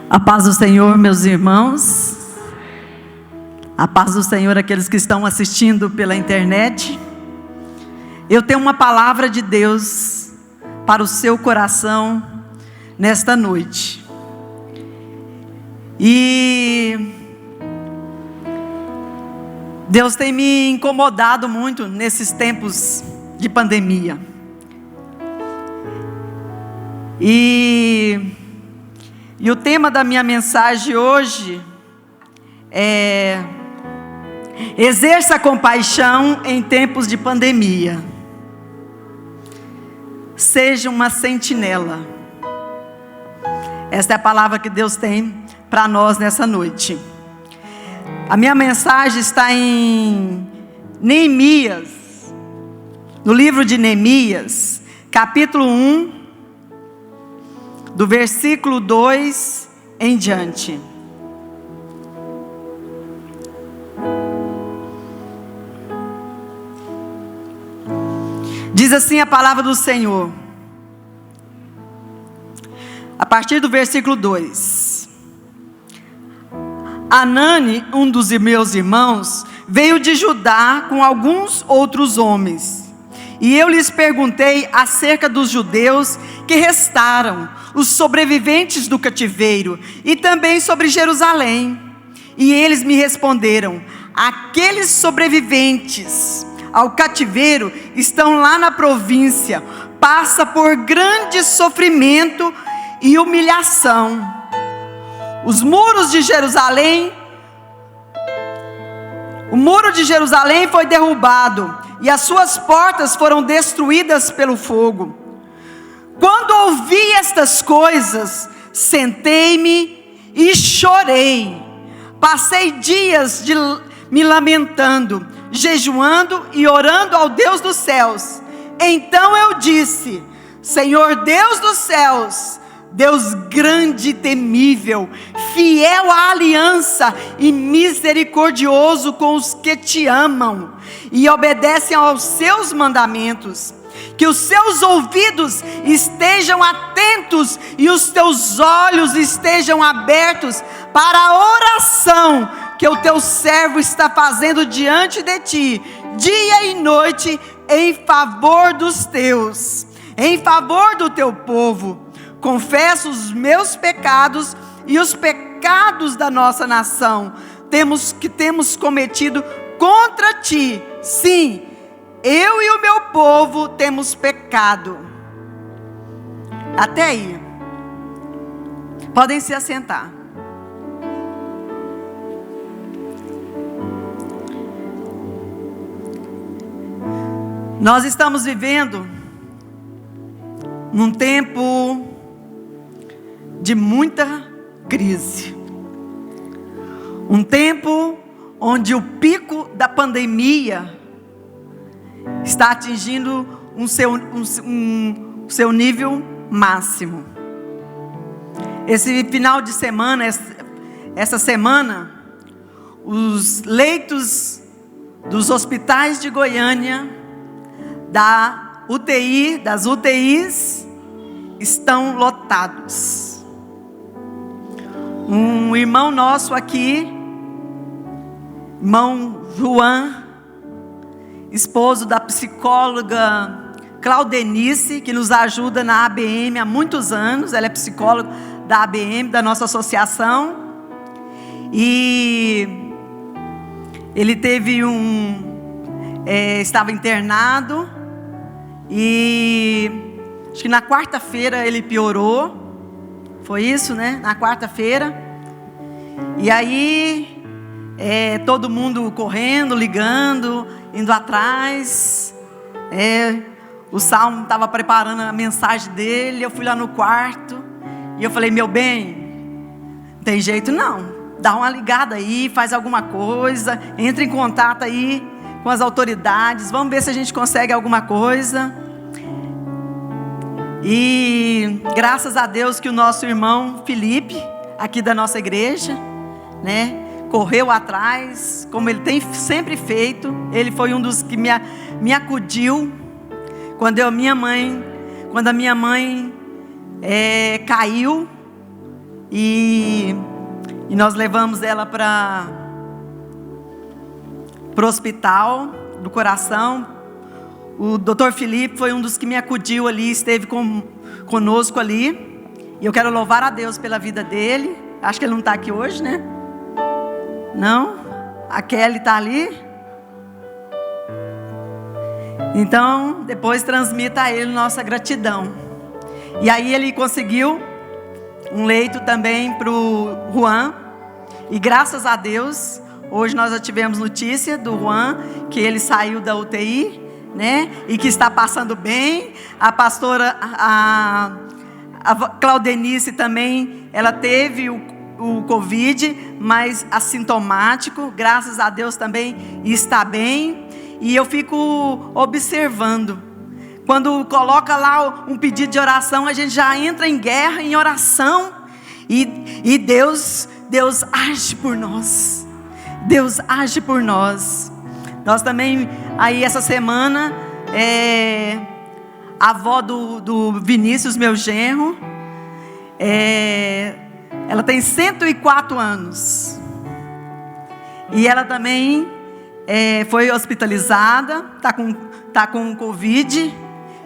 A paz do Senhor, meus irmãos. A paz do Senhor, aqueles que estão assistindo pela internet. Eu tenho uma palavra de Deus para o seu coração nesta noite. E Deus tem me incomodado muito nesses tempos de pandemia. E o tema da minha mensagem hoje é: exerça compaixão em tempos de pandemia. Seja uma sentinela. Esta é a palavra que Deus tem para nós nessa noite. A minha mensagem está em Neemias, no livro de Neemias, capítulo 1, do versículo 2 em diante. Diz assim a palavra do Senhor, a partir do versículo 2. Anani, um dos meus irmãos, veio de Judá com alguns outros homens, e eu lhes perguntei acerca dos judeus que restaram, os sobreviventes do cativeiro, e também sobre Jerusalém. E eles me responderam: aqueles sobreviventes ao cativeiro estão lá na província, passa por grande sofrimento e humilhação. Os muros de Jerusalém, o muro de Jerusalém foi derrubado, e as suas portas foram destruídas pelo fogo. Quando ouvi estas coisas, sentei-me e chorei. Passei dias me lamentando, jejuando e orando ao Deus dos céus. Então eu disse: Senhor Deus dos céus, Deus grande e temível, fiel à aliança e misericordioso com os que te amam e obedecem aos seus mandamentos, que os seus ouvidos estejam atentos e os teus olhos estejam abertos para a oração que o teu servo está fazendo diante de ti, dia e noite, em favor dos teus, em favor do teu povo. Confesso os meus pecados e os pecados da nossa nação, temos cometido contra ti. Sim, eu e o meu povo temos pecado. Até aí. Podem se assentar. Nós estamos vivendo num tempo de muita crise. Um tempo onde o pico da pandemia está atingindo um seu nível máximo. Esse final de semana, essa semana, os leitos dos hospitais de Goiânia, das UTIs, estão lotados. Um irmão nosso aqui, irmão João, esposo da psicóloga Claudenice, que nos ajuda na ABM há muitos anos. Ela é psicóloga da ABM, da nossa associação. E ele teve estava internado. E acho que na quarta-feira ele piorou. Foi isso, né? Na quarta-feira. E aí todo mundo correndo, ligando, indo atrás. O Salmo estava preparando a mensagem dele. Eu fui lá no quarto e eu falei: meu bem, não tem jeito não, dá uma ligada aí, faz alguma coisa, entra em contato aí com as autoridades, vamos ver se a gente consegue alguma coisa. E graças a Deus que o nosso irmão Felipe, aqui da nossa igreja, né, correu atrás, como ele tem sempre feito. Ele foi um dos que me acudiu quando a minha mãe caiu, e E nós levamos ela para o hospital do coração. O Dr. Felipe foi um dos que me acudiu ali, esteve conosco ali. E eu quero louvar a Deus pela vida dele. Acho que ele não está aqui hoje, né? Não? A Kelly está ali. Então, depois transmita a ele nossa gratidão. E aí ele conseguiu um leito também para o Juan. E graças a Deus, hoje nós já tivemos notícia do Juan, que ele saiu da UTI, né? E que está passando bem. A pastora, a Claudenice também, ela teve o Covid, mas assintomático. Graças a Deus também está bem. E eu fico observando. Quando coloca lá um pedido de oração, a gente já entra em guerra, em oração. E Deus age por nós. Deus age por nós. Nós também, aí essa semana, a avó do Vinícius, meu genro, ela tem 104 anos. E ela também foi hospitalizada, está com Covid.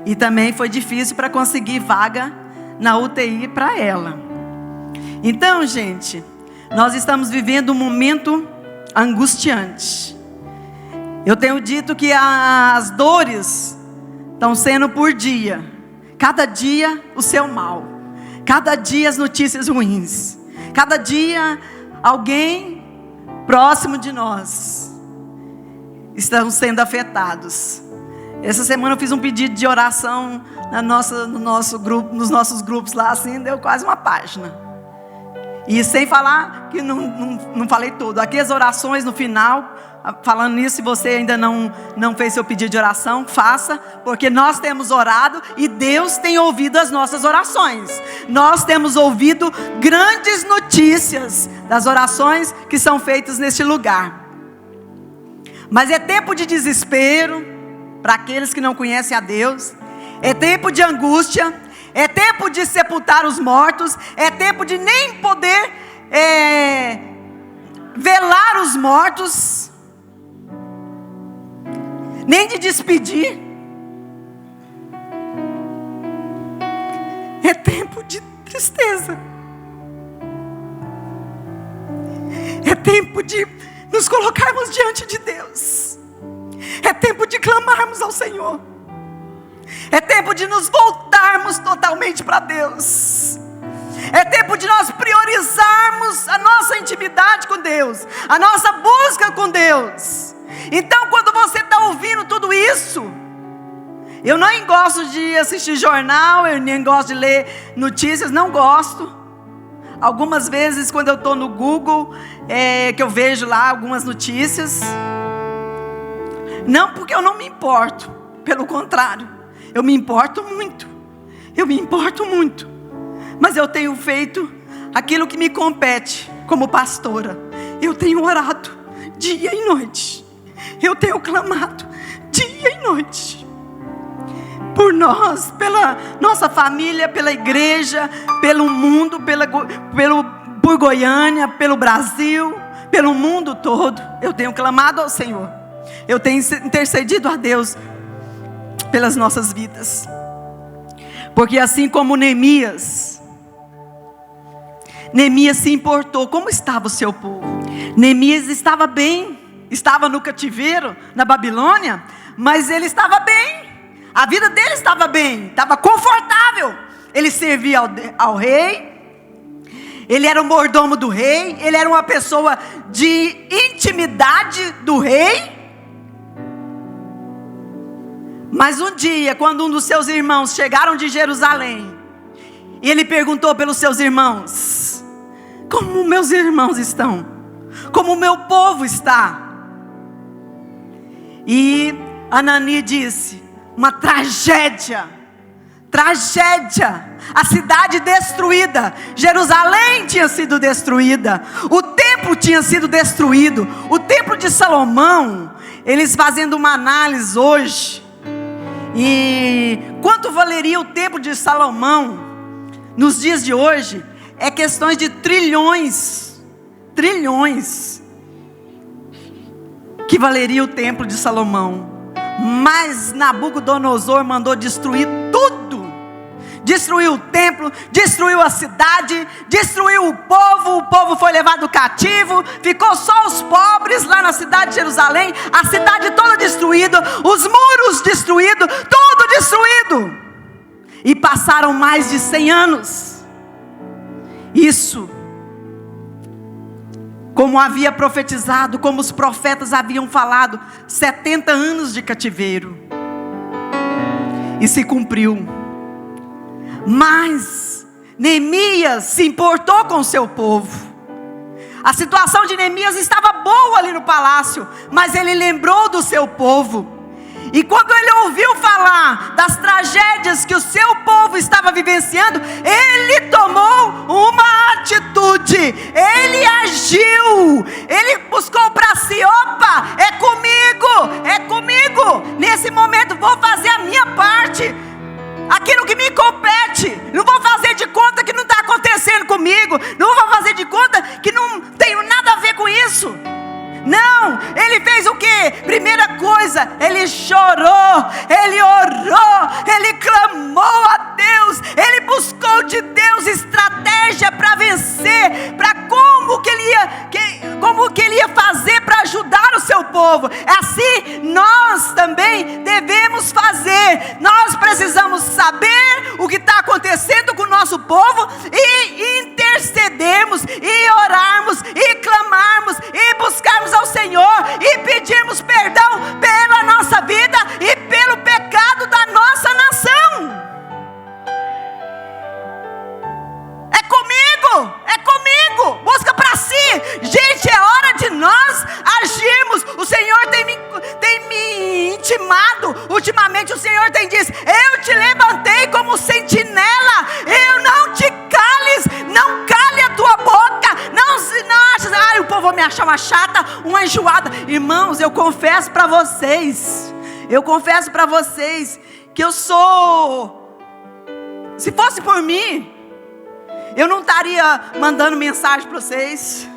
E também foi difícil para conseguir vaga na UTI para ela. Então, gente, nós estamos vivendo um momento angustiante. Eu tenho dito que as dores estão sendo por dia. Cada dia o seu mal. Cada dia as notícias ruins. Cada dia alguém próximo de nós estão sendo afetados. Essa semana eu fiz um pedido de oração no nosso grupo, nos nossos grupos lá, assim, deu quase uma página. E sem falar que não falei tudo. Aqui as orações no final, falando nisso, se você ainda não fez seu pedido de oração, faça, porque nós temos orado e Deus tem ouvido as nossas orações. Nós temos ouvido grandes notícias das orações que são feitas neste lugar. Mas é tempo de desespero para aqueles que não conhecem a Deus. É tempo de angústia. É tempo de sepultar os mortos. É tempo de nem poder velar os mortos, nem de despedir. É tempo de tristeza. É tempo de nos colocarmos diante de Deus. É tempo de clamarmos ao Senhor. É tempo de nos voltarmos totalmente para Deus. É tempo de nós priorizarmos a nossa intimidade com Deus, a nossa busca com Deus. Então, quando você está ouvindo tudo isso, eu nem gosto de assistir jornal, eu nem gosto de ler notícias, não gosto. Algumas vezes, quando eu estou no Google, que eu vejo lá algumas notícias. Não porque eu não me importo, pelo contrário, eu me importo muito. Eu me importo muito. Mas eu tenho feito aquilo que me compete como pastora. Eu tenho orado dia e noite. Eu tenho clamado dia e noite. Por nós, pela nossa família, pela igreja, pelo mundo, por Goiânia, pelo Brasil, pelo mundo todo. Eu tenho clamado ao Senhor. Eu tenho intercedido a Deus pelas nossas vidas. Porque assim como Neemias se importou, como estava o seu povo? Neemias estava bem, estava no cativeiro, na Babilônia, mas ele estava bem. A vida dele estava bem, estava confortável. Ele servia ao rei. Ele era o mordomo do rei. Ele era uma pessoa de intimidade do rei. Mas um dia, quando um dos seus irmãos chegaram de Jerusalém, e ele perguntou pelos seus irmãos: como meus irmãos estão? Como o meu povo está? E Anani disse: uma tragédia, a cidade destruída, Jerusalém tinha sido destruída, o templo tinha sido destruído, o templo de Salomão. Eles fazendo uma análise hoje, e quanto valeria o templo de Salomão nos dias de hoje? É questões de trilhões trilhões, que valeria o templo de Salomão. Mas Nabucodonosor mandou destruir tudo. Destruiu o templo, destruiu a cidade, destruiu o povo foi levado cativo, ficou só os pobres lá na cidade de Jerusalém, a cidade toda destruída, os muros destruídos, tudo destruído. E passaram mais de 100 anos. Isso, como havia profetizado, como os profetas haviam falado, 70 anos de cativeiro. E se cumpriu. Mas Neemias se importou com o seu povo. A situação de Neemias estava boa ali no palácio, mas ele lembrou do seu povo. E quando ele ouviu falar das tragédias que o seu povo estava vivenciando, ele tomou uma atitude, ele agiu, ele buscou para si: opa, é comigo, nesse momento vou fazer a minha parte, aquilo que me compete. Não vou fazer de conta que não está acontecendo comigo, não vou fazer de conta que não tenho nada a ver com isso. Não, ele fez o que? Primeira coisa, ele chorou, ele orou, ele clamou a Deus, ele buscou de Deus estratégia para vencer, para como que ele ia fazer para ajudar o seu povo. Assim nós também devemos fazer. Nós precisamos saber o que está acontecendo com o nosso povo e intercedermos, e orarmos, e clamarmos, e buscarmos ao Senhor, e pedirmos perdão pela nossa vida e pelo pecado da nossa nação. É comigo, busca para si. Gente, é hora de nós agirmos. O Senhor tem me intimado, ultimamente o Senhor tem dito: eu te levantei como sentinela, eu não te cales, não cale a tua boca, não achas, o povo vai me achar uma chata, uma enjoada. Irmãos, eu confesso para vocês que eu sou, se fosse por mim, eu não estaria mandando mensagem para vocês.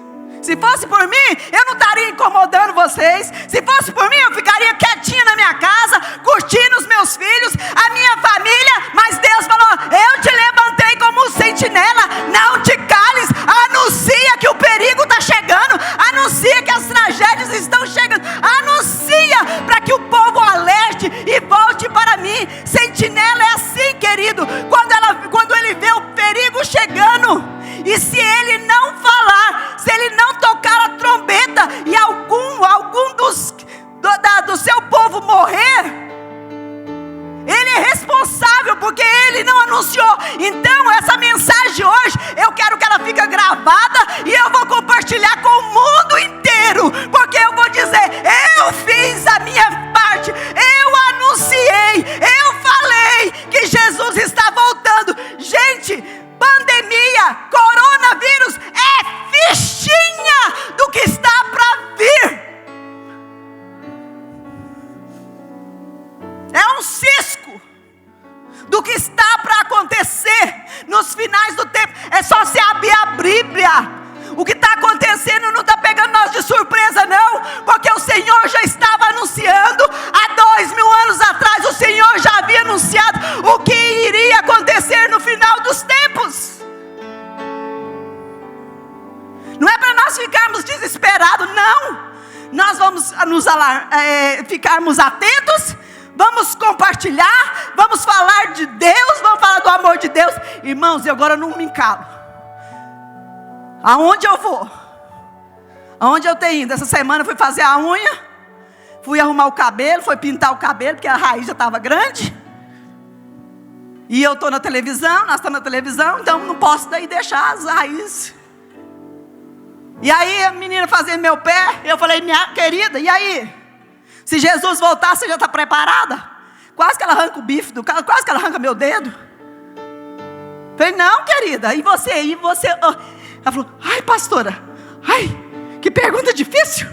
Se fosse por mim, eu não estaria incomodando vocês. Se fosse por mim, eu ficaria quietinha na minha casa, curtindo os meus filhos, a minha família. Mas Deus falou: eu te levantei como sentinela, não te cales, anuncia que o perigo está chegando, anuncia que as tragédias estão chegando, anuncia para que o povo alerte e volte para mim. Sentinela é assim, querido, quando ele vê o perigo chegando, e se ele não falar, se ele não tocar a trombeta e algum do seu povo morrer, ele é responsável, porque ele não anunciou. Então essa mensagem de hoje, eu quero que ela fique gravada, e eu vou compartilhar com o mundo inteiro, porque eu vou dizer: eu fiz a minha parte, eu anunciei, eu falei que Jesus está voltando. Gente, pandemia, coronavírus é fichinha do que está para vir. É um cisco do que está para acontecer nos finais do tempo. É só se abrir a Bíblia. O que está acontecendo não está pegando nós de surpresa, não, porque o Senhor já estava anunciando há 2000 anos atrás. O Senhor já havia anunciado o que iria acontecer no final dos tempos. Não é para nós ficarmos desesperados, não. Nós vamos ficarmos atentos, vamos compartilhar, vamos falar de Deus, vamos falar do amor de Deus. Irmãos, e agora eu não me encalo. Aonde eu vou? Aonde eu tenho ido? Essa semana eu fui fazer a unha, fui arrumar o cabelo, fui pintar o cabelo, porque a raiz já estava grande. E eu estou na televisão, nós estamos na televisão, então não posso daí deixar as raízes. E aí a menina fazendo meu pé, eu falei: minha querida, e aí? Se Jesus voltar, você já está preparada? Quase que ela arranca o bife do carro, quase que ela arranca meu dedo. Falei: não, querida, e você? Ela falou: ai, pastora, ai, que pergunta difícil.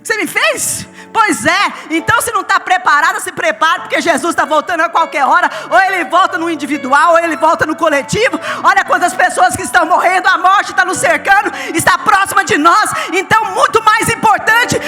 que você me fez? Pois é, então se não está preparada, se prepare, porque Jesus está voltando a qualquer hora. Ou Ele volta no individual, ou Ele volta no coletivo. Olha quantas pessoas que estão morrendo, a morte está nos cercando, está próxima de nós. Então muito mais importante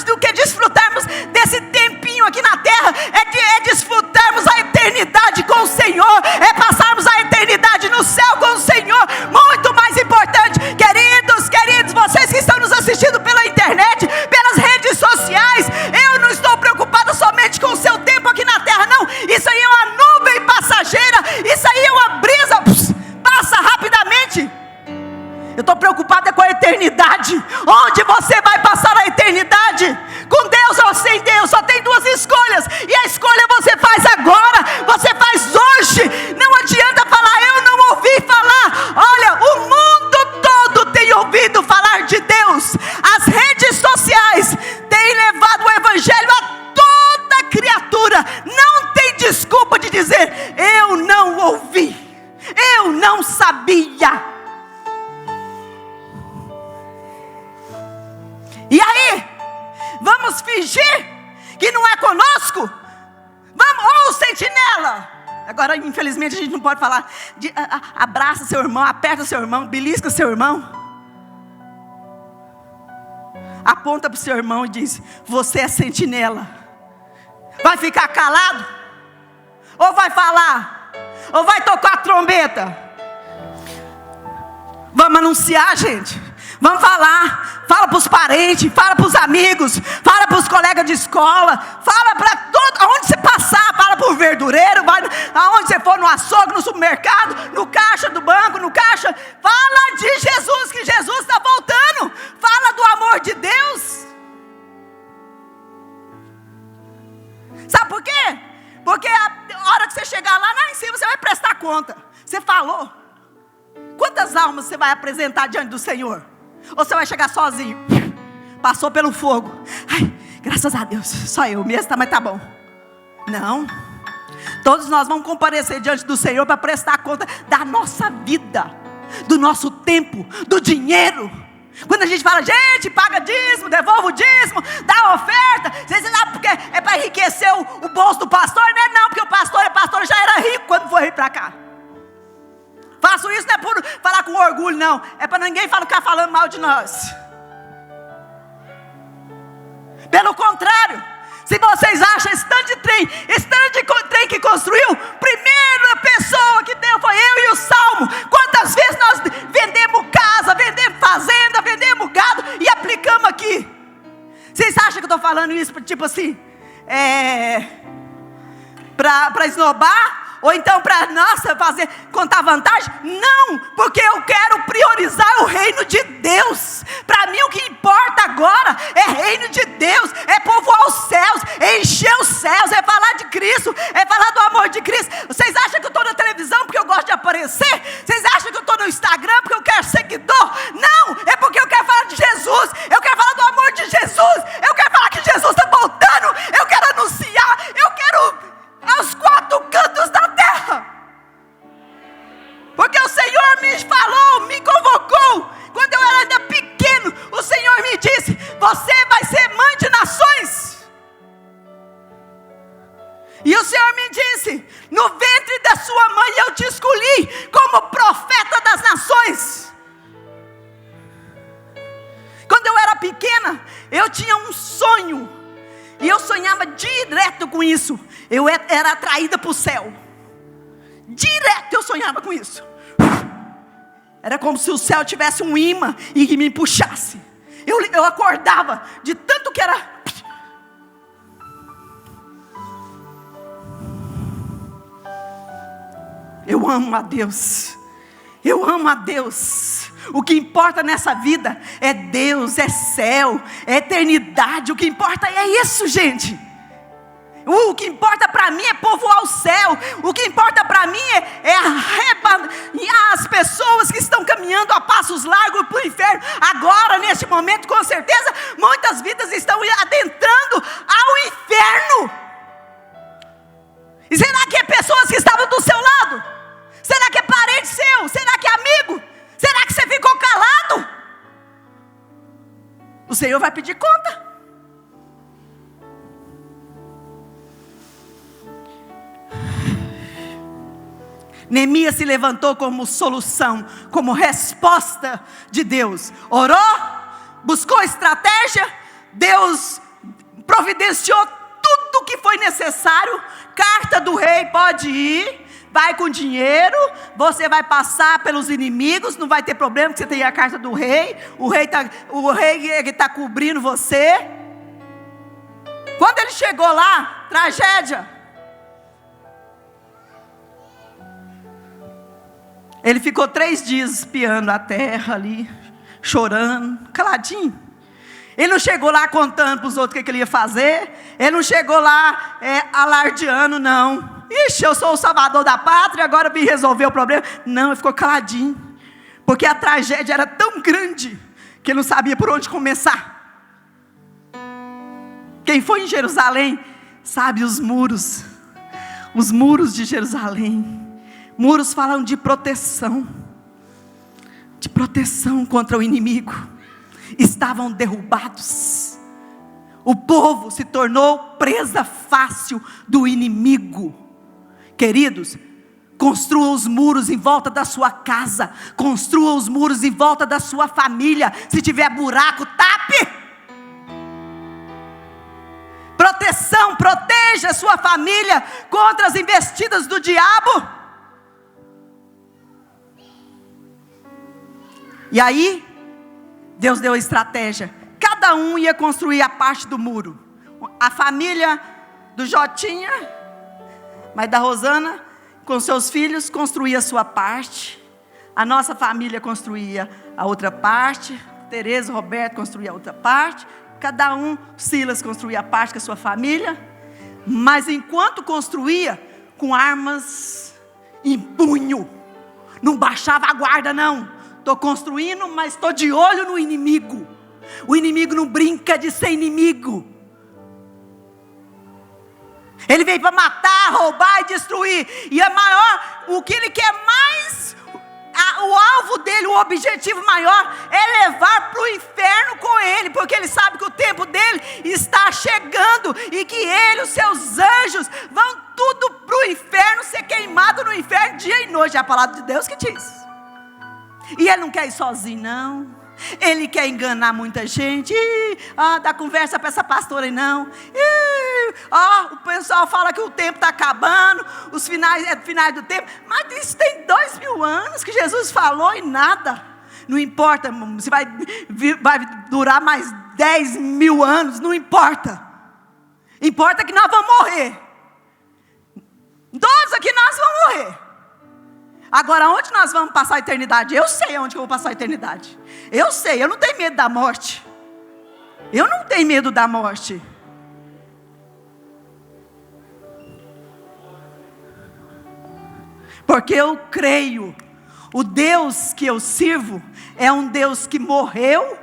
do que desfrutarmos desse tempinho aqui na terra, é desfrutarmos a eternidade com o Senhor, é passarmos a eternidade no céu com o Senhor. Muito mais importante, queridos, vocês que estão nos assistindo pela internet, pelas redes sociais, eu não estou preocupado somente com o seu tempo aqui na terra, não. Isso aí é uma nuvem passageira, isso aí é uma brisa, passa rapidamente. Eu estou preocupado com a eternidade. Onde você vai passar a eternidade? Com Deus ou sem Deus? Só tem duas escolhas, e a escolha você faz agora, você faz hoje. Não adianta falar, eu não ouvi falar. Olha, o mundo todo tem ouvido falar de Deus. As redes sociais têm levado o evangelho a toda criatura. Não tem desculpa de dizer, eu não ouvi, eu não sabia. E aí, vamos fingir que não é conosco? Vamos, ou sentinela. Agora, infelizmente, a gente não pode falar abraça seu irmão, aperta seu irmão, belisca seu irmão. Aponta para o seu irmão e diz, você é sentinela. Vai ficar calado? Ou vai falar? Ou vai tocar a trombeta? Vamos anunciar, gente. Vamos falar, fala para os parentes, fala para os amigos, fala para os colegas de escola, fala para todo, aonde você passar, fala para o verdureiro, vai, aonde você for, no açougue, no supermercado, no caixa do banco, no caixa, fala de Jesus, que Jesus está voltando, fala do amor de Deus. Sabe por quê? Porque a hora que você chegar lá em cima, você vai prestar conta. Você falou, quantas almas você vai apresentar diante do Senhor? Ou você vai chegar sozinho? Passou pelo fogo. Ai, graças a Deus, só eu mesmo, mas tá bom. Não. Todos nós vamos comparecer diante do Senhor para prestar conta da nossa vida, do nosso tempo, do dinheiro. Quando a gente fala, gente, paga dízimo, devolve o dízimo, dá oferta. Vocês sabem porque é para enriquecer o bolso do pastor? Não é não, porque o pastor já era rico quando foi para cá. Faço isso não é por falar com orgulho, não. É para ninguém ficar falando mal de nós. Pelo contrário, se vocês acham esse tanto de trem que construiu, primeira pessoa que deu foi eu e o Salmo. Quantas vezes nós vendemos casa, vendemos fazenda, vendemos gado e aplicamos aqui? Vocês acham que eu estou falando isso tipo assim, para esnobar? Ou então para, contar vantagem? Não, porque eu quero priorizar o reino de Deus. Para mim o que importa agora é reino de Deus, é povoar os céus, é encher os céus, é falar de Cristo, é falar do amor de Cristo. Vocês acham que eu estou na televisão porque eu gosto de aparecer? Vocês acham que eu estou no Instagram porque eu quero seguidor? Não, é porque eu quero falar de Jesus, eu quero falar do amor de Jesus, eu quero falar que Jesus está voltando, eu quero anunciar, eu quero aos quatro cantos da terra, porque o Senhor me falou, me convocou, quando eu era ainda pequeno, o Senhor me disse, você vai ser mãe de nações, e o Senhor me disse, no ventre da sua mãe eu te escolhi, como profeta das nações. Quando eu era pequena, eu tinha um sonho, e eu sonhava direto com isso. Eu era atraída para o céu. Direto eu sonhava com isso. Era como se o céu tivesse um imã e me puxasse. Eu acordava de tanto que era. Eu amo a Deus. Eu amo a Deus. O que importa nessa vida é Deus, é céu, é eternidade. O que importa é isso, gente. O que importa para mim é povoar o céu. O que importa para mim é as pessoas que estão caminhando a passos largos para o inferno. Agora, neste momento, com certeza, muitas vidas estão adentrando ao inferno. E será que é pessoas que estavam do seu lado? Será que é parente seu? Será que é amigo? Será que você ficou calado? O Senhor vai pedir conta. Neemias se levantou como solução, como resposta de Deus. Orou, buscou estratégia, Deus providenciou tudo o que foi necessário. Carta do rei, pode ir, vai com dinheiro, você vai passar pelos inimigos, não vai ter problema, porque você tem a carta do rei, o rei está cobrindo você. Quando ele chegou lá, tragédia. Ele ficou 3 dias espiando a terra ali, chorando, caladinho. Ele não chegou lá contando para os outros o que ele ia fazer. Ele não chegou lá alardeando, não. Ixi, eu sou o salvador da pátria, agora vim resolver o problema. Não, ele ficou caladinho. Porque a tragédia era tão grande, que ele não sabia por onde começar. Quem foi em Jerusalém, sabe os muros de Jerusalém. Muros falam de proteção contra o inimigo. Estavam derrubados. O povo se tornou presa fácil do inimigo. Queridos, construa os muros em volta da sua casa, construa os muros em volta da sua família. Se tiver buraco, tape. Proteção, proteja a sua família contra as investidas do diabo. E aí, Deus deu a estratégia. Cada um ia construir a parte do muro. A família do Jotinha, mas da Rosana, com seus filhos, construía a sua parte. A nossa família construía a outra parte. Tereza, Roberto construía a outra parte. Cada um, Silas construía a parte com a sua família. Mas enquanto construía, com armas em punho. Não baixava a guarda, não. Estou construindo, mas estou de olho no inimigo. O inimigo não brinca de ser inimigo. Ele veio para matar, roubar e destruir. E o que ele quer mais, o alvo dele, o objetivo maior, é levar para o inferno com ele. Porque ele sabe que o tempo dele está chegando. E que ele, os seus anjos, vão tudo para o inferno, ser queimado no inferno dia e noite. É a palavra de Deus que diz. E ele não quer ir sozinho, não. Ele quer enganar muita gente. Dá conversa para essa pastora aí, não. O pessoal fala que o tempo está acabando, os finais do tempo. Mas isso tem 2000 anos que Jesus falou e nada. Não importa se vai durar mais 10.000 anos, não importa. Importa que nós vamos morrer. Todos aqui nós vamos morrer. Agora, onde nós vamos passar a eternidade? Eu sei onde eu vou passar a eternidade. Eu sei, eu não tenho medo da morte. Eu não tenho medo da morte. Porque eu creio, o Deus que eu sirvo é um Deus que morreu,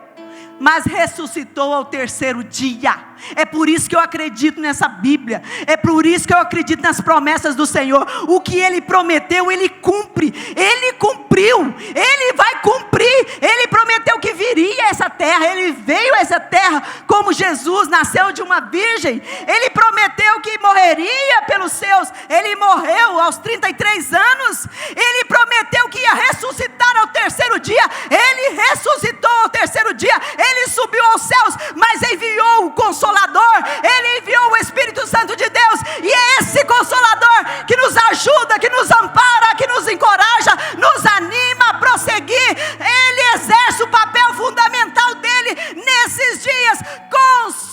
mas ressuscitou ao 3º dia. É por isso que eu acredito nessa Bíblia. É por isso que eu acredito nas promessas do Senhor. O que Ele prometeu, Ele cumpre. Ele cumpriu. Ele vai cumprir. Ele prometeu que viria a essa terra. Ele veio a essa terra como Jesus, nasceu de uma virgem. Ele prometeu que morreria pelos seus. Ele morreu aos 33 anos. Ele prometeu que ia ressuscitar ao 3º dia. Ele ressuscitou ao 3º dia. Ele subiu aos céus, mas enviou o Consolador. Ele enviou o Espírito Santo de Deus. E é esse Consolador que nos ajuda, que nos ampara, que nos encoraja, nos anima a prosseguir. Ele exerce o papel fundamental dele nesses dias. Consolador.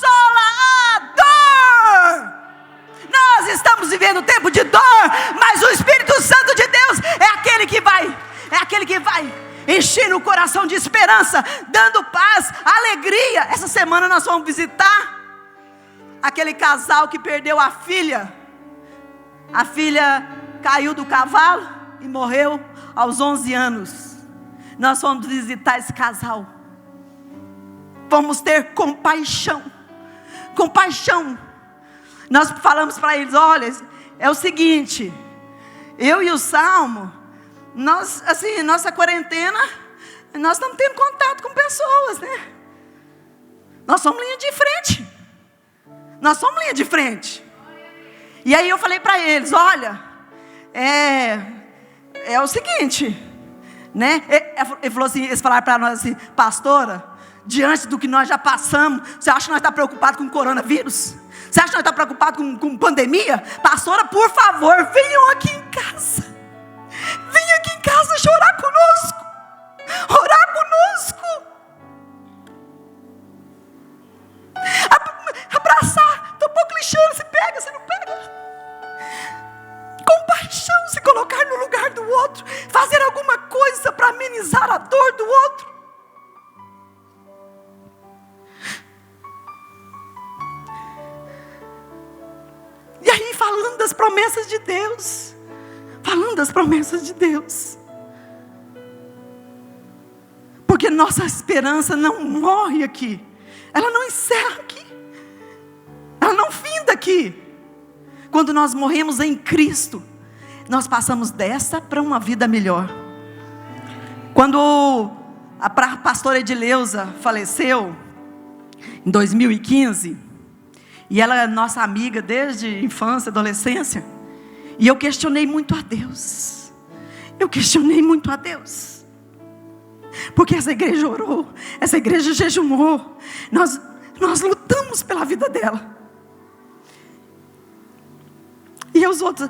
Nós estamos vivendo um tempo de dor, mas o Espírito Santo de Deus é aquele que vai enchendo o coração de esperança, dando paz, alegria. Essa semana nós vamos visitar aquele casal que perdeu a filha. A filha caiu do cavalo e morreu aos 11 anos. Nós vamos visitar esse casal. Vamos ter compaixão. Compaixão. Nós falamos para eles: olha, é o seguinte, eu e o Salmo, nossa quarentena, nós estamos tendo contato com pessoas, né? Nós somos linha de frente. Nós somos linha de frente. E aí eu falei para eles, olha, é o seguinte, né? Ele falou assim, eles falaram para nós assim, pastora, diante do que nós já passamos, você acha que nós estamos preocupados com o coronavírus? Você acha que nós estamos preocupados com pandemia? Pastora, por favor, venham aqui em casa. Venham aqui em casa chorar conosco. Orar conosco. Abraçar. Estou um pouco lixando, você pega, você não pega. Compaixão, se colocar no lugar do outro. Fazer alguma coisa para amenizar a dor do outro. E aí falando das promessas de Deus. Falando das promessas de Deus. Porque nossa esperança não morre aqui. Ela não encerra aqui. Ela não finda aqui. Quando nós morremos em Cristo, nós passamos dessa para uma vida melhor. Quando a pastora Edileuza faleceu, em 2015, e ela é nossa amiga desde infância, adolescência, e eu questionei muito a Deus. Eu questionei muito a Deus. Porque essa igreja orou, essa igreja jejuou, nós lutamos pela vida dela. E os outros,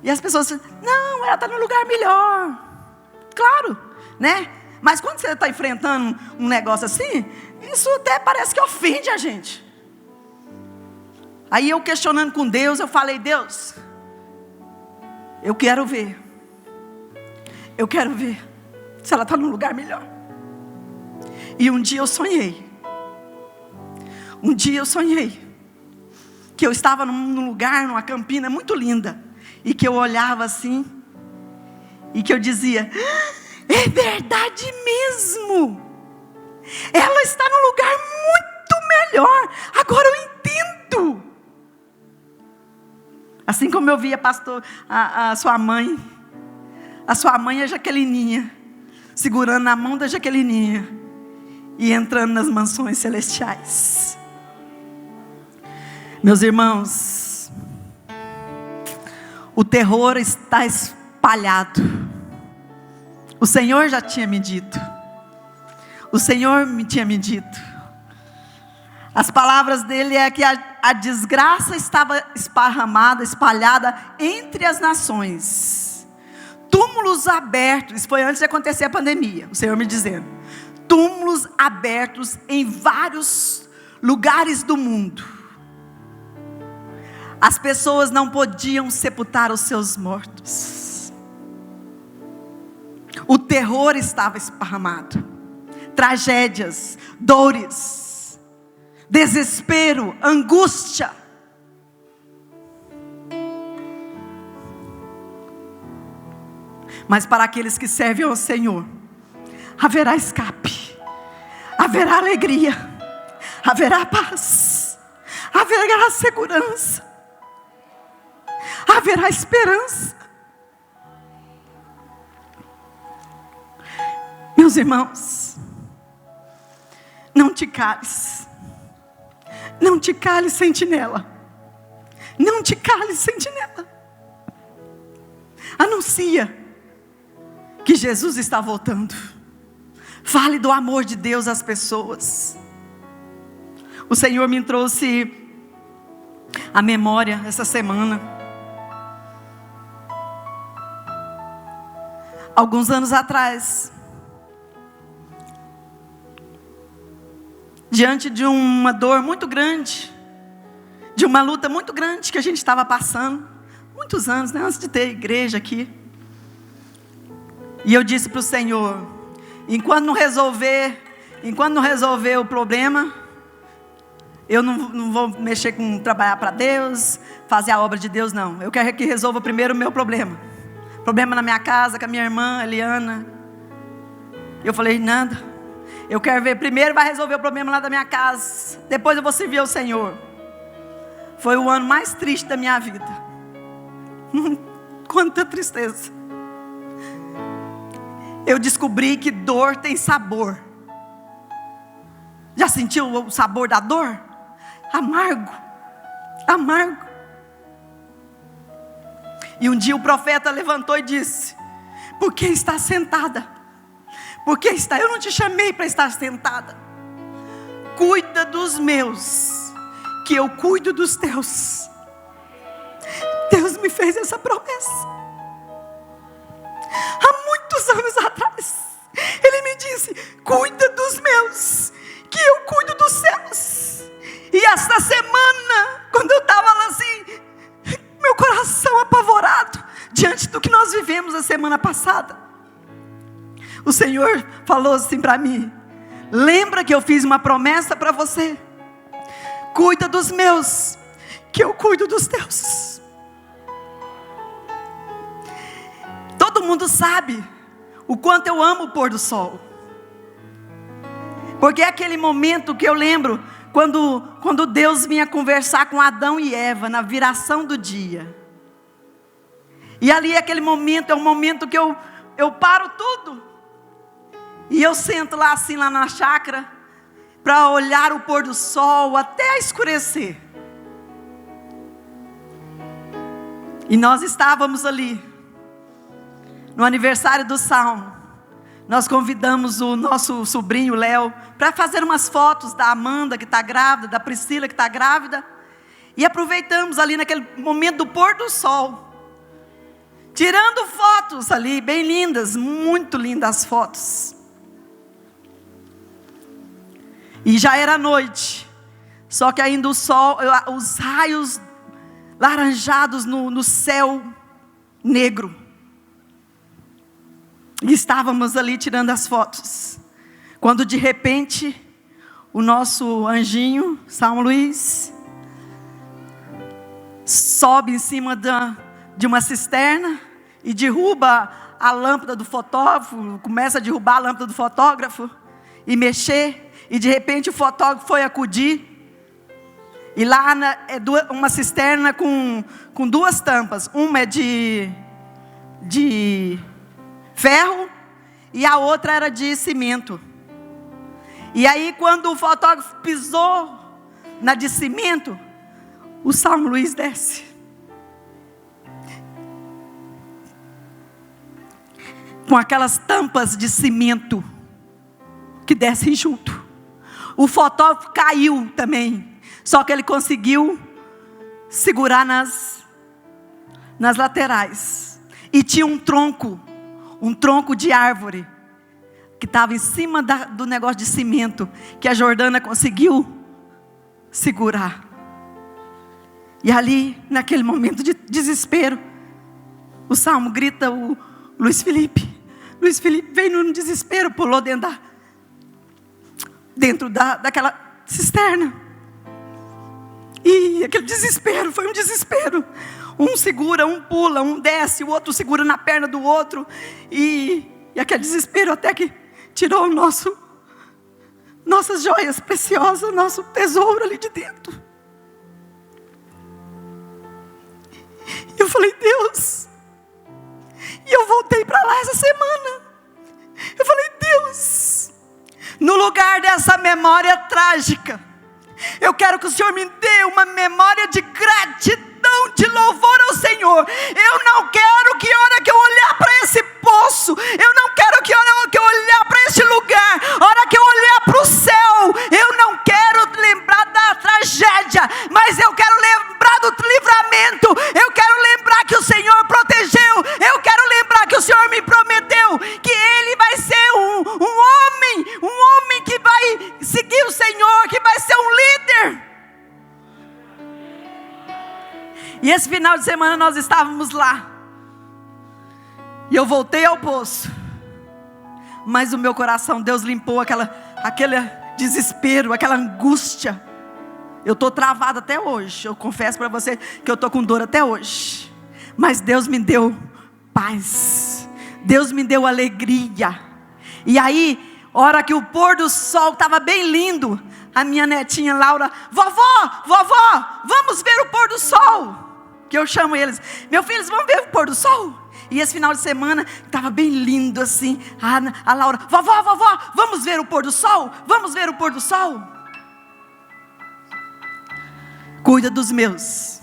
e as pessoas dizem, não, ela está num lugar melhor. Claro, né? Mas quando você está enfrentando um negócio assim, isso até parece que ofende a gente. Aí eu questionando com Deus, eu falei, Deus, eu quero ver se ela está num lugar melhor. E um dia eu sonhei que eu estava num lugar, numa campina muito linda, e que eu olhava assim, e que eu dizia, é verdade mesmo, ela está num lugar muito melhor, agora eu entendo. Assim como eu via a sua mãe é Jaquelininha, segurando na mão da Jaquelininha, e entrando nas mansões celestiais. Meus irmãos, o terror está espalhado. O Senhor já tinha me dito. O Senhor me tinha me dito. As palavras dele é que a desgraça estava esparramada, espalhada entre as nações. Túmulos abertos, isso foi antes de acontecer a pandemia, o Senhor me dizendo. Túmulos abertos em vários lugares do mundo. As pessoas não podiam sepultar os seus mortos. O terror estava esparramado. Tragédias, dores, desespero, angústia. Mas para aqueles que servem ao Senhor, haverá escape, haverá alegria, haverá paz, haverá segurança, haverá esperança. Meus irmãos, não te cales, não te cales, sentinela, não te cales, sentinela. Anuncia que Jesus está voltando. Fale do amor de Deus às pessoas. O Senhor me trouxe à memória essa semana. Alguns anos atrás, diante de uma dor muito grande, de uma luta muito grande que a gente estava passando, muitos anos, né, antes de ter igreja aqui. E eu disse para o Senhor, enquanto não resolver o problema, eu não vou mexer com trabalhar para Deus, fazer a obra de Deus, não. Eu quero que resolva primeiro o meu problema. Problema na minha casa, com a minha irmã, Eliana. Eu falei, nada. Eu quero ver, primeiro vai resolver o problema lá da minha casa, depois eu vou servir ao Senhor. Foi o ano mais triste da minha vida. Quanta tristeza. Eu descobri que dor tem sabor. Já sentiu o sabor da dor? Amargo, amargo. E um dia o profeta levantou e disse: por que está sentada? Por que está? Eu não te chamei para estar sentada. Cuida dos meus, que eu cuido dos teus. Deus me fez essa promessa há muitos anos atrás. Ele me disse: cuida dos meus, que eu cuido dos seus. E esta semana, quando eu estava lá assim, meu coração apavorado, diante do que nós vivemos a semana passada, o Senhor falou assim para mim: lembra que eu fiz uma promessa para você? Cuida dos meus, que eu cuido dos teus. Todo mundo sabe o quanto eu amo o pôr do sol, porque é aquele momento que eu lembro quando Deus vinha conversar com Adão e Eva na viração do dia. E ali aquele momento é um momento que eu paro tudo e eu sento lá assim, lá na chácara, para olhar o pôr do sol até escurecer. E nós estávamos ali no aniversário do Salmo. Nós convidamos o nosso sobrinho Léo para fazer umas fotos da Amanda que está grávida, da Priscila que está grávida. E aproveitamos ali naquele momento do pôr do sol, tirando fotos ali, bem lindas, muito lindas as fotos. E já era noite, só que ainda o sol, os raios laranjados no céu negro. E estávamos ali tirando as fotos, quando de repente o nosso anjinho, São Luís, sobe em cima de uma cisterna e derruba a lâmpada do fotógrafo, começa a derrubar a lâmpada do fotógrafo e mexer, e de repente o fotógrafo foi acudir, e lá é uma cisterna com duas tampas, uma é de ferro e a outra era de cimento. E aí quando o fotógrafo pisou na de cimento, o São Luís desce. Com aquelas tampas de cimento que descem junto. O fotógrafo caiu também, só que ele conseguiu segurar nas laterais. E tinha um tronco de árvore que estava em cima do negócio de cimento, que a Jordana conseguiu segurar. E ali, naquele momento de desespero, o Salmo grita o Luiz Felipe. Luiz Felipe veio no desespero, pulou dentro daquela cisterna. E aquele desespero, foi um desespero. Um segura, um pula, um desce, o outro segura na perna do outro. E aquele desespero até que tirou nossas joias preciosas, nosso tesouro ali de dentro. E eu falei: Deus. E eu voltei para lá essa semana. Eu falei: Deus, no lugar dessa memória trágica, eu quero que o Senhor me dê uma memória de gratidão, de louvor ao Senhor. Eu não quero que a hora que eu olhar para esse poço, eu não quero que a hora que eu olhar para este lugar, a hora que eu olhar para o céu, eu não quero lembrar da tragédia, mas eu quero lembrar do livramento. Eu quero lembrar que o Senhor protegeu. Eu quero lembrar que o Senhor me prometeu que Ele vai ser um homem que vai seguir o Senhor, que vai ser um líder. E esse final de semana nós estávamos lá. E eu voltei ao poço. Mas o meu coração, Deus limpou aquele desespero, aquela angústia. Eu estou travada até hoje. Eu confesso para você que eu estou com dor até hoje. Mas Deus me deu paz. Deus me deu alegria. E aí, hora que o pôr do sol estava bem lindo, a minha netinha Laura: vovó, vamos ver o pôr do sol. Que eu chamo eles: meu filho, vamos ver o pôr do sol? E esse final de semana estava bem lindo assim. A Laura, vovó, vamos ver o pôr do sol? Vamos ver o pôr do sol? Cuida dos meus,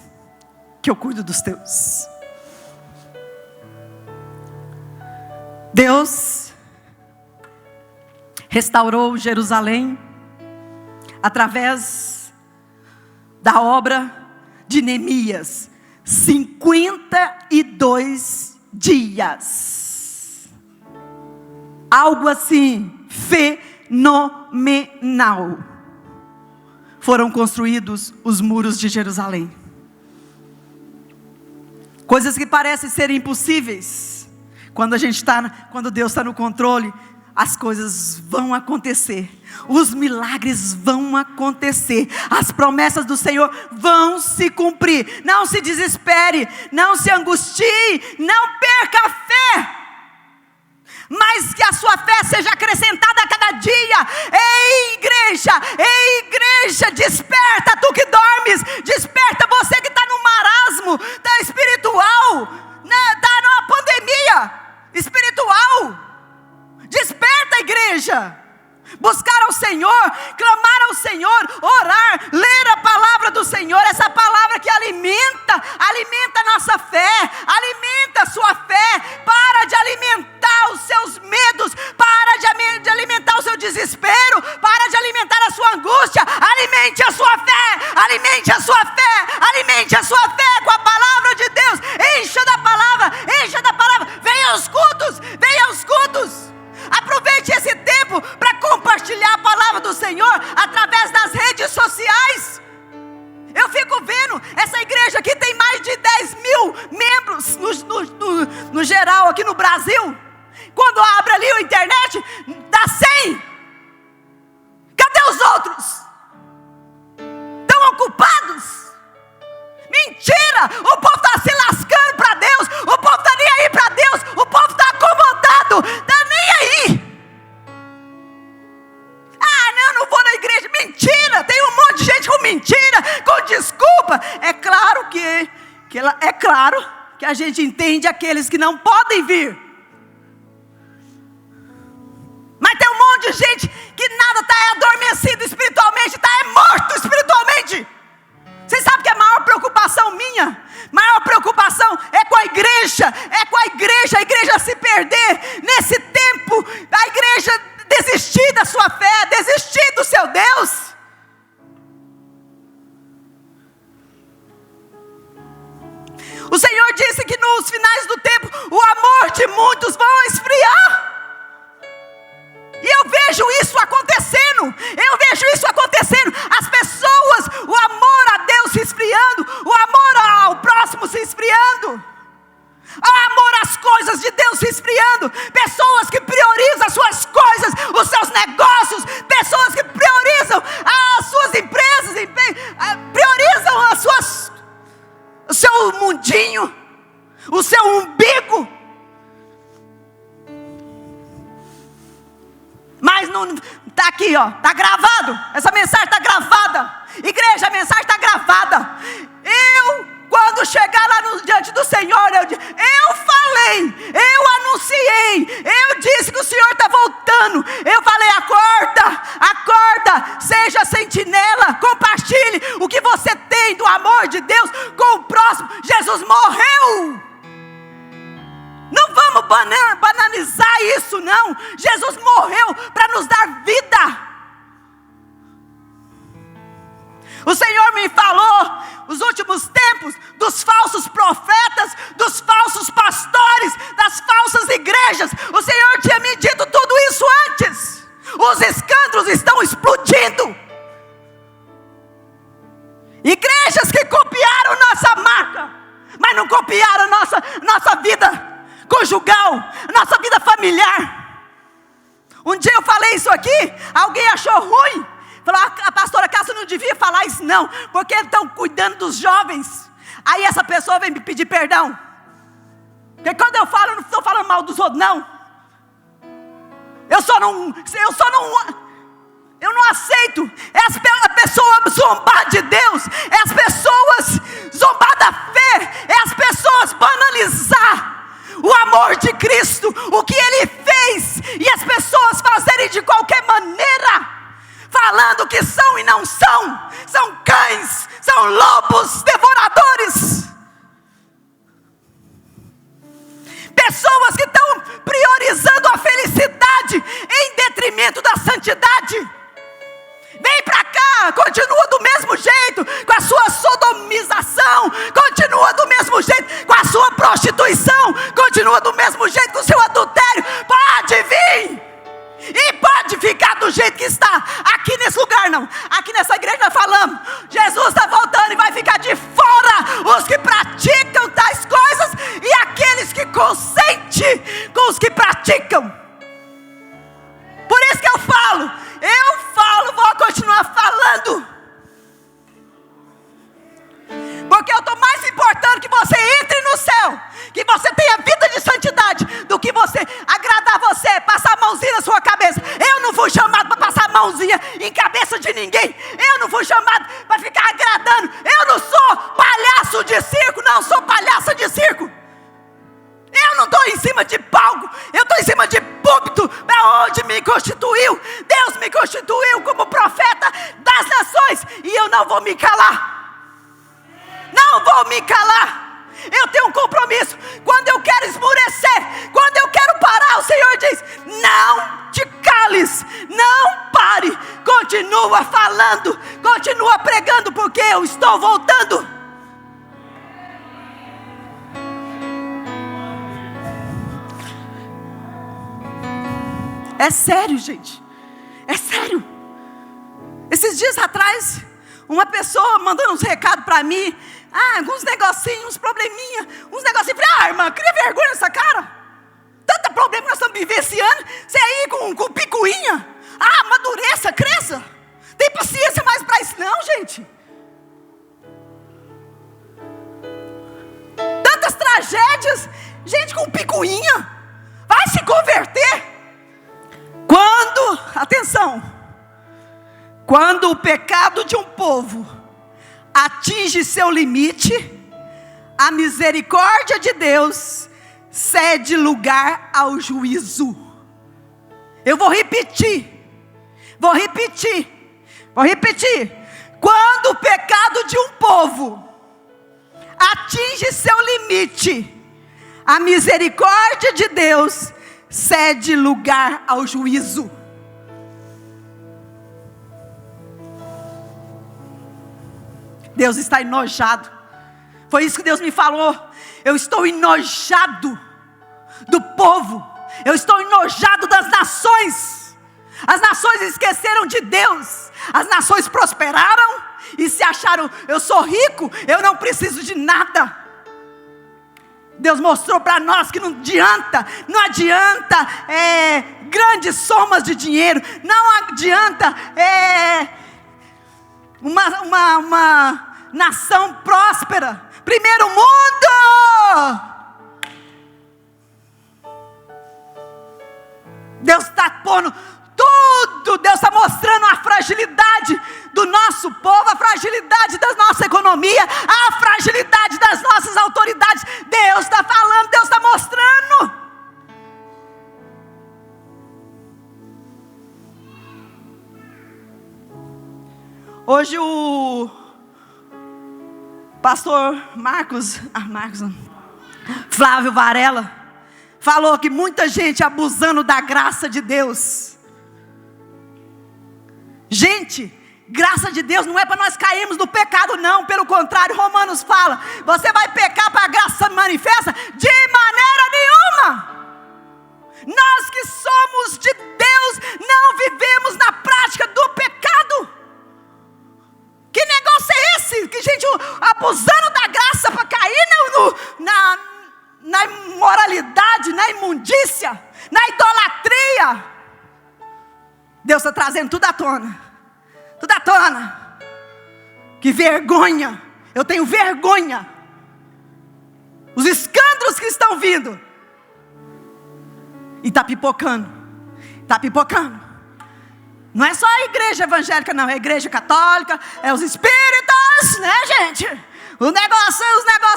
que eu cuido dos teus. Deus restaurou Jerusalém através da obra de Neemias. 52 dias. Algo assim fenomenal. Foram construídos os muros de Jerusalém. Coisas que parecem ser impossíveis. Quando Deus está no controle, as coisas vão acontecer. Os milagres vão acontecer. As promessas do Senhor vão se cumprir. Não se desespere, não se angustie, não perca a fé. Mas que a sua fé seja acrescentada a cada dia. Ei igreja, desperta tu que dormes. Desperta você que está no marasmo, está espiritual, está numa pandemia espiritual. Desperta, igreja. Buscar ao Senhor, clamar ao Senhor, orar, ler a palavra do Senhor. Essa palavra que alimenta a nossa fé, alimenta a sua fé. Para de alimentar os seus medos, para de alimentar o seu desespero, para de alimentar a sua angústia. Alimente a sua fé, alimente a sua fé, alimente a sua fé com a palavra de Deus. Encha da palavra. Venha aos cultos. Aproveite esse tempo para compartilhar a palavra do Senhor através das redes sociais. Eu fico vendo, essa igreja aqui tem mais de 10 mil membros no geral aqui no Brasil. Quando abre ali a internet, dá 100. Cadê os outros? Estão ocupados? Mentira! O povo está se lascando para Deus. O povo está nem aí para Deus. O povo está acomodado. Está nem aí. Não vou na igreja. Mentira! Tem um monte de gente com mentira, com desculpa. É claro que a gente entende aqueles que não podem vir. Mas tem um monte de gente que nada está adormecido espiritualmente, está morto espiritualmente. Vocês sabem que a maior preocupação minha, maior preocupação é com a igreja se perder nesse tempo, a igreja desistir da sua fé, desistir do seu Deus. O Senhor disse que nos finais do tempo, o amor de muitos vão esfriar. E eu vejo isso acontecendo. As pessoas, o amor a Deus se esfriando, o amor ao próximo se esfriando, o amor às coisas de Deus se esfriando. Pessoas que priorizam as suas coisas, os seus negócios, pessoas que priorizam as suas empresas, priorizam o seu mundinho, o seu umbigo. Mas não está aqui, está gravado. Essa mensagem está gravada. Igreja, a mensagem está gravada. Quando chegar lá diante do Senhor, eu falei, eu anunciei, eu disse que o Senhor está voltando. Eu falei: acorda, seja sentinela, compartilhe o que você tem do amor de Deus com o próximo. Jesus morreu. Não vamos banalizar isso, não. Jesus morreu para nos dar vida. O Senhor me falou, os últimos tempos, dos falsos profetas, dos falsos pastores, das falsas igrejas. O Senhor tinha me dito tudo isso antes. Os escândalos estão explodindo. Igrejas que copiaram nossa marca, mas não copiaram nossa vida conjugal, nossa vida familiar. Um dia eu falei isso aqui, alguém achou ruim. Falou: a pastora Cássia não devia falar isso não, porque estão cuidando dos jovens. Aí essa pessoa vem me pedir perdão, porque quando eu falo, eu não estou falando mal dos outros não. Eu não aceito a pessoa zombar de Deus, é as pessoas zombar da fé, é as pessoas banalizar o amor de Cristo, o que Ele fez, e as pessoas fazerem de qualquer maneira, falando que são e não são, são cães, são lobos devoradores, pessoas que estão priorizando a felicidade em detrimento da santidade. Vem para cá, continua do mesmo jeito, com a sua sodomização, continua do mesmo jeito, com a sua prostituição, continua do mesmo jeito, com o seu adultério. Pode vir, e pode ficar do jeito que está. Aqui nesse lugar não, aqui nessa igreja nós falamos, Jesus está voltando e vai ficar de fora os que praticam tais coisas, e aqueles que consentem com os que praticam. Por isso que eu falo, vou continuar falando, porque eu estou mais importando que você entre no céu, que você tenha vida de santidade, do que você agradar você, passar a mãozinha na sua cabeça. Eu não fui chamado para passar a mãozinha em cabeça de ninguém, eu não fui chamado para ficar agradando, eu não sou palhaço de circo, não sou palhaça de circo. Eu não estou em cima de palco, eu estou em cima de púlpito, para onde me constituiu. Deus me constituiu como profeta das nações, e eu não vou me calar. Não vou me calar. Eu tenho um compromisso. Quando eu quero esmurecer, quando eu quero parar, o Senhor diz: não te cales, não pare, continua falando, continua pregando, porque eu estou voltando. É sério, gente, é sério. Esses dias atrás, uma pessoa mandando uns recados para mim, alguns negocinhos, uns probleminha, uns negocinhos. Falei: irmã, cria vergonha nessa cara. Tanto problema que nós estamos vivenciando, você aí com picuinha. Amadureça, cresça. Tem paciência mais para isso não, gente. Tantas tragédias, gente com picuinha. Vai se converter. Quando o pecado de um povo atinge seu limite, a misericórdia de Deus cede lugar ao juízo. Eu vou repetir. Quando o pecado de um povo atinge seu limite, a misericórdia de Deus cede lugar ao juízo. Deus está enojado. Foi isso que Deus me falou. Eu estou enojado do povo. Eu estou enojado das nações. As nações esqueceram de Deus. As nações prosperaram e se acharam: eu sou rico, eu não preciso de nada. Deus mostrou para nós que não adianta grandes somas de dinheiro, não adianta uma nação próspera, primeiro mundo. Deus está pondo tudo, Deus está mostrando a fragilidade do nosso povo, a fragilidade da nossa economia, a fragilidade das nossas autoridades. Deus está falando, Deus está mostrando. Hoje o pastor Flávio Varela falou que muita gente abusando da graça de Deus. Gente, graça de Deus não é para nós cairmos no pecado não, pelo contrário, Romanos fala: você vai pecar para a graça manifesta? De maneira nenhuma. Nós que somos de Deus não vivemos na prática do pecado. Que negócio é esse? Que gente abusando da graça para cair na imoralidade, na imundícia, na idolatria. Deus está trazendo tudo à tona. Tudo à tona. Que vergonha. Eu tenho vergonha. Os escândalos que estão vindo. E está pipocando. Está pipocando. Não é só a igreja evangélica não, é a igreja católica, é os espíritas, né, gente? Os negócios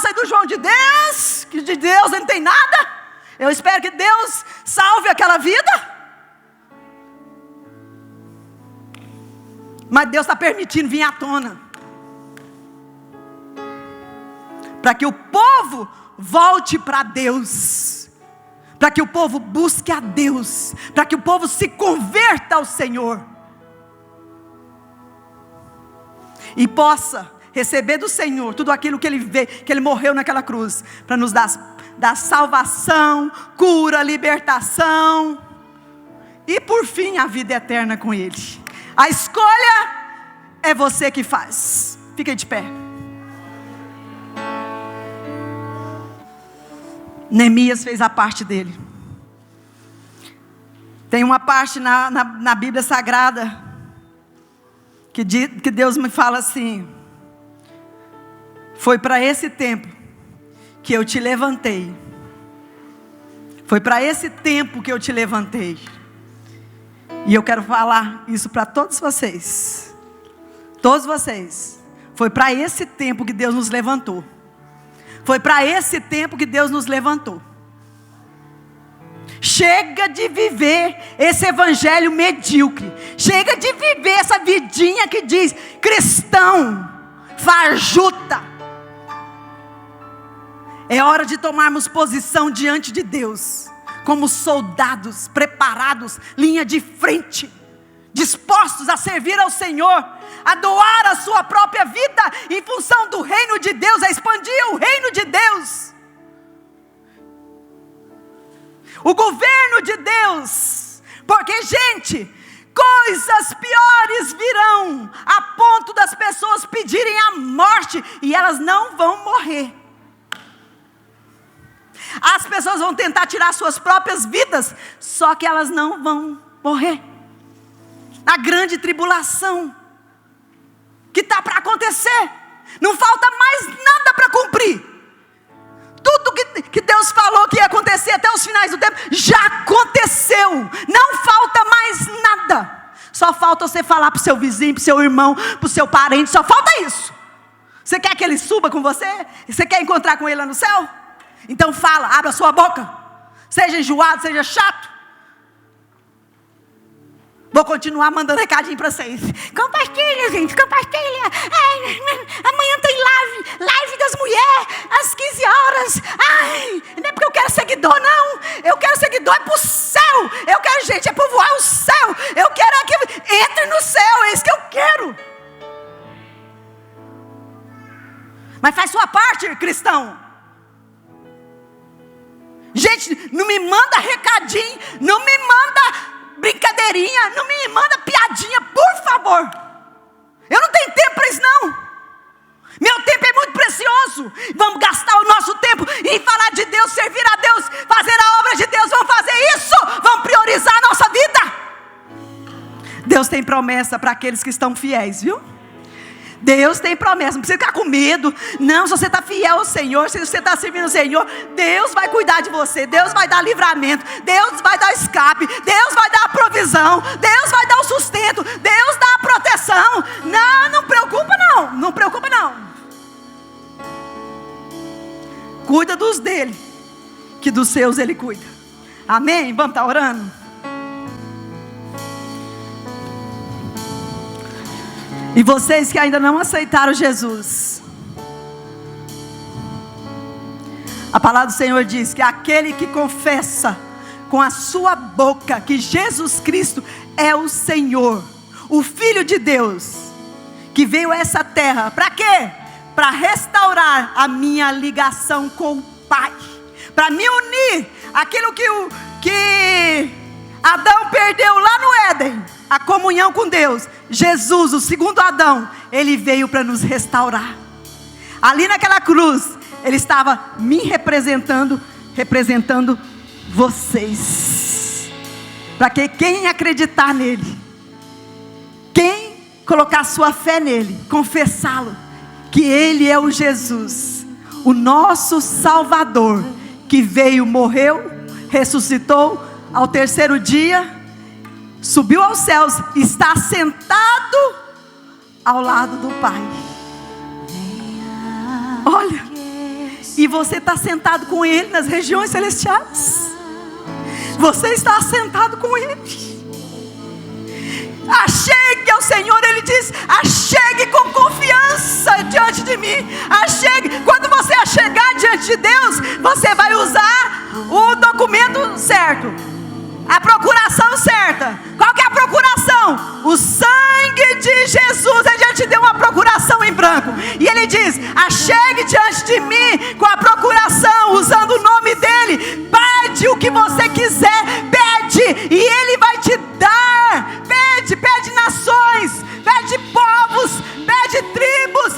aí do João de Deus, que de Deus não tem nada. Eu espero que Deus salve aquela vida. Mas Deus está permitindo vir à tona, para que o povo volte para Deus, para que o povo busque a Deus, para que o povo se converta ao Senhor, e possa receber do Senhor tudo aquilo que Ele vê, que Ele morreu naquela cruz, para nos dar salvação, cura, libertação, e por fim a vida eterna com Ele. A escolha é você que faz. Fique de pé. Neemias fez a parte dele. Tem uma parte na Bíblia Sagrada que Deus me fala assim: foi para esse tempo que eu te levantei. Foi para esse tempo que eu te levantei. E eu quero falar isso para todos vocês. Todos vocês. Foi para esse tempo que Deus nos levantou. Foi para esse tempo que Deus nos levantou. Chega de viver esse evangelho medíocre. Chega de viver essa vidinha que diz cristão, fajuta. É hora de tomarmos posição diante de Deus, como soldados preparados, linha de frente, dispostos a servir ao Senhor, a doar a sua própria vida em função do reino de Deus, a expandir o reino de Deus, o governo de Deus. Porque, gente, coisas piores virão, a ponto das pessoas pedirem a morte, e elas não vão morrer. As pessoas vão tentar tirar suas próprias vidas, só que elas não vão morrer. A grande tribulação que está para acontecer, não falta mais nada para cumprir. Tudo que Deus falou que ia acontecer até os finais do tempo, já aconteceu. Não falta mais nada. Só falta você falar para o seu vizinho, para o seu irmão, para o seu parente, só falta isso. Você quer que ele suba com você? Você quer encontrar com ele lá no céu? Então fala, abra a sua boca. Seja enjoado, seja chato. Vou continuar mandando recadinho para vocês. Compartilha, gente, compartilha. Amanhã tem live das mulheres, às 15 horas. Ai, não é porque eu quero seguidor, não. Eu quero seguidor é para o céu. Eu quero gente, é para voar o céu. Eu quero é que entre no céu, é isso que eu quero. Mas faz sua parte, cristão. Gente, não me manda recadinho, não me manda brincadeirinha, não me manda piadinha, por favor. Eu não tenho tempo para isso, não. Meu tempo é muito precioso. Vamos gastar o nosso tempo em falar de Deus, servir a Deus, fazer a obra de Deus. Vamos fazer isso, vamos priorizar a nossa vida. Deus tem promessa para aqueles que estão fiéis, viu? Deus tem promessa, não precisa ficar com medo. Não, se você está fiel ao Senhor, se você está servindo ao Senhor, Deus vai cuidar de você. Deus vai dar livramento, Deus vai dar escape, Deus vai dar a provisão, Deus vai dar o sustento, Deus dá a proteção. Não preocupa não, não preocupa não. Cuida dos dele, que dos seus ele cuida. Amém? Vamos estar orando? E vocês que ainda não aceitaram Jesus, a palavra do Senhor diz que aquele que confessa com a sua boca que Jesus Cristo é o Senhor, o Filho de Deus, que veio a essa terra, para quê? Para restaurar a minha ligação com o Pai, para me unir aquilo que Adão perdeu lá no Éden, a comunhão com Deus. Jesus, o segundo Adão, ele veio para nos restaurar. Ali naquela cruz, ele estava me representando vocês. Para que quem acreditar nele, quem colocar sua fé nele, confessá-lo, que ele é o Jesus, o nosso Salvador, que veio, morreu, ressuscitou, ao terceiro dia subiu aos céus, está sentado ao lado do Pai. Olha, e você está sentado com Ele nas regiões celestiais. você está assentado com Ele. Achegue ao Senhor, Ele diz: achegue com confiança diante de mim. Achegue. Quando você achegar diante de Deus, você vai usar o documento certo, a procuração certa. Qual que é a procuração? O sangue de Jesus. Ele já te deu uma procuração em branco, e Ele diz: achegue diante de mim com a procuração, usando o nome dEle. Pede o que você quiser, pede, e Ele vai te dar. Pede nações, pede povos, pede tribos,